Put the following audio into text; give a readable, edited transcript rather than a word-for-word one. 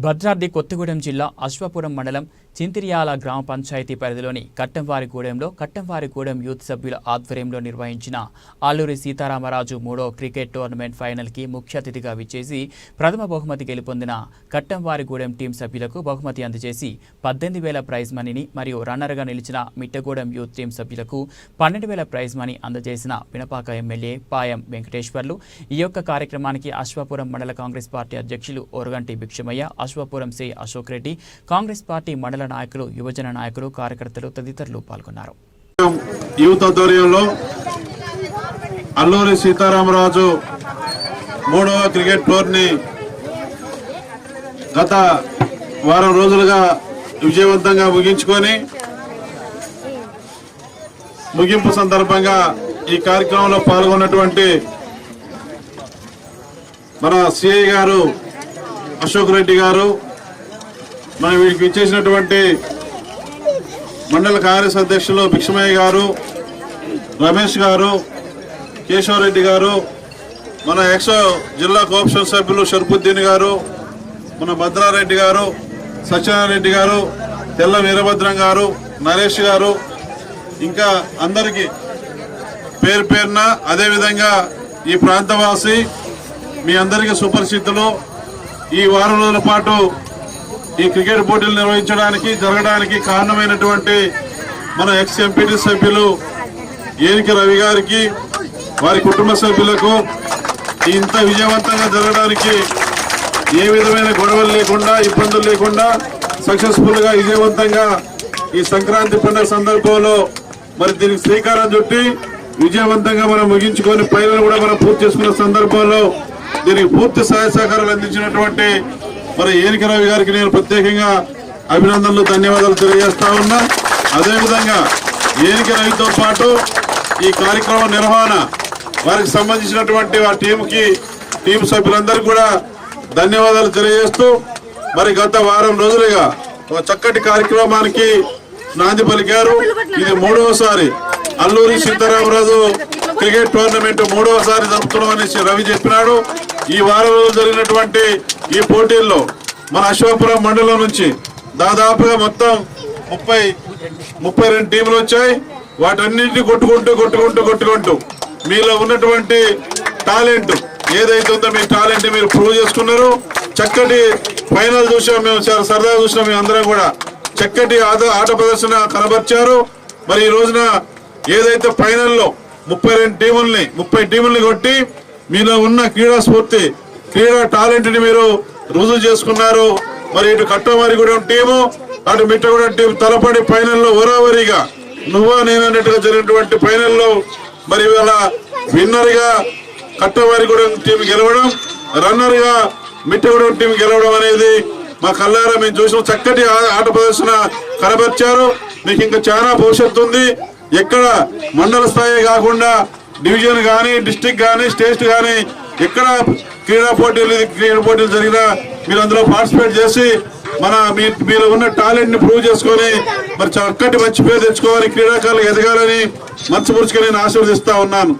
భద్రాద్రి కొత్తగూడెం జిల్లా అశ్వాపురం మండలం చింతిర్యాల గ్రామ పంచాయతీ పరిధిలోని కట్టంవారిగూడెంలో కట్టంవారిగూడెం యూత్ సభ్యుల ఆధ్వర్యంలో నిర్వహించిన అల్లూరి సీతారామరాజు 3వ క్రికెట్ టోర్నమెంట్ ఫైనల్కి ముఖ్య అతిథిగా విచ్చేసి ప్రథమ బహుమతి గెలుపొందిన కట్టంవారిగూడెం టీం సభ్యులకు బహుమతి అందజేసి 18,000 ప్రైజ్ మనీని మరియు రన్నర్గా నిలిచిన మిట్టగూడెం యూత్ టీం సభ్యులకు 12,000 ప్రైజ్ మనీ అందజేసిన పినపాక ఎమ్మెల్యే పాయం వెంకటేశ్వర్లు ఈ యొక్క కార్యక్రమానికి అశ్వాపురం మండల కాంగ్రెస్ పార్టీ అధ్యక్షులు ఓరగంటి భిక్షమయ్య అశ్వాపురం సి అశోక్ రెడ్డి కాంగ్రెస్ పార్టీ మండల నాయకులు యువజన నాయకులు కార్యకర్తలు తదితరులు పాల్గొన్నారు. యూత్ ఆధ్వర్యంలో అల్లూరి సీతారామరాజు 3వ క్రికెట్ టోర్నీ గత వారం రోజులుగా విజయవంతంగా ముగించుకొని ముగింపు సందర్భంగా ఈ కార్యక్రమంలో పాల్గొన్నటువంటి మన సిఐ గారు అశోక్ రెడ్డి గారు, మన వీరికి ఇచ్చేసినటువంటి మండల కాంగ్రెస్ అధ్యక్షులు భిక్షమయ్య గారు, రమేష్ గారు, కేశవరెడ్డి గారు, మన ఎక్సో జిల్లా కోఆప్షన్ సభ్యులు షర్ఫుద్దీన్ గారు, మన భద్రారెడ్డి గారు, సత్యనారాయణ గారు, తెల్ల వీరభద్రం గారు, నరేష్ గారు, ఇంకా అందరికీ పేరు పేరున అదేవిధంగా ఈ ప్రాంతవాసి మీ అందరికీ సుపరిచితులు. ఈ వారం రోజుల పాటు ఈ క్రికెట్ పోటీలు నిర్వహించడానికి జరగడానికి కారణమైనటువంటి మన ఎక్స్ ఎంపీటీ సభ్యులు ఏనిక రవి గారికి, వారి కుటుంబ సభ్యులకు ఇంత విజయవంతంగా జరగడానికి ఏ విధమైన గొడవలు లేకుండా ఇబ్బందులు లేకుండా సక్సెస్ఫుల్ గా విజయవంతంగా ఈ సంక్రాంతి పండుగ సందర్భంలో మరి దీనికి శ్రీకారం చుట్టి విజయవంతంగా మనం ముగించుకొని ఫైనల్ కూడా మనం పూర్తి చేసుకున్న సందర్భంలో దీనికి పూర్తి సహాయ సహకారాలు అందించినటువంటి మరి ఏనిక రవి గారికి నేను ప్రత్యేకంగా అభినందనలు ధన్యవాదాలు తెలియజేస్తా ఉన్నా. అదేవిధంగా ఏనిక రవితో పాటు ఈ కార్యక్రమ నిర్వహణ వారికి సంబంధించినటువంటి ఆ టీం సభ్యులందరికీ కూడా ధన్యవాదాలు తెలియజేస్తూ మరి గత వారం రోజులుగా ఒక చక్కటి కార్యక్రమానికి నాంది పలికారు. ఇది 3వసారి అల్లూరి సీతారామరాజు క్రికెట్ టోర్నమెంట్ 3వసారి జరుపుతున్నామని రవి చెప్పినాడు. ఈ వారం రోజు జరిగినటువంటి ఈ పోటీల్లో మన అశ్వాపురం మండలం నుంచి దాదాపుగా మొత్తం 32 టీంలు వచ్చాయి. వాటన్నింటినీ కొట్టుకుంటూ మీలో ఉన్నటువంటి టాలెంట్ ఏదైతే ఉందో మీ టాలెంట్ మీరు ప్రూవ్ చేసుకున్నారు. చక్కటి ఫైనల్ చూసాం, మేము చాలా సరదాగా చూసినాం. మేము అందరం కూడా చక్కటి ఆట ప్రదర్శన కనబర్చారు. మరి ఈ రోజున ఏదైతే ఫైనల్లో 30 టీముల్ని కొట్టి మీలో ఉన్న క్రీడా స్ఫూర్తి క్రీడా టాలెంట్ ని మీరు రుజువు చేసుకున్నారు. మరి ఇటు కట్టంవారిగూడెం టీము అటు మిట్టగూడెం టీం తలపడి ఫైనల్లో ఓరావరిగా నువ్వా నేనన్నట్టుగా జరిగినటువంటి ఫైనల్లో మరి ఇవాళ విన్నర్ గా కట్టంవారిగూడెం టీం గెలవడం, రన్నర్ గా మిట్టగూడెం టీం గెలవడం అనేది మా కళ్ళారా మేము చూసిన చక్కటి ఆట ప్రదర్శన కనబర్చారు. మీకు ఇంకా చాలా భవిష్యత్తు ఉంది. ఎక్కడ మండల స్థాయి కాకుండా డివిజన్ కానీ డిస్ట్రిక్ట్ కానీ స్టేట్ కానీ ఎక్కడ క్రీడా పోటీలు జరిగినా మీరు అందులో పార్టిసిపేట్ చేసి మీరు ఉన్న టాలెంట్ ని ప్రూవ్ చేసుకొని మరి చక్కటి మంచి పేరు తెచ్చుకోవాలి, క్రీడాకారులు ఎదగాలని మనస్ఫూర్తిగా నేను ఆశీర్వదిస్తా ఉన్నాను.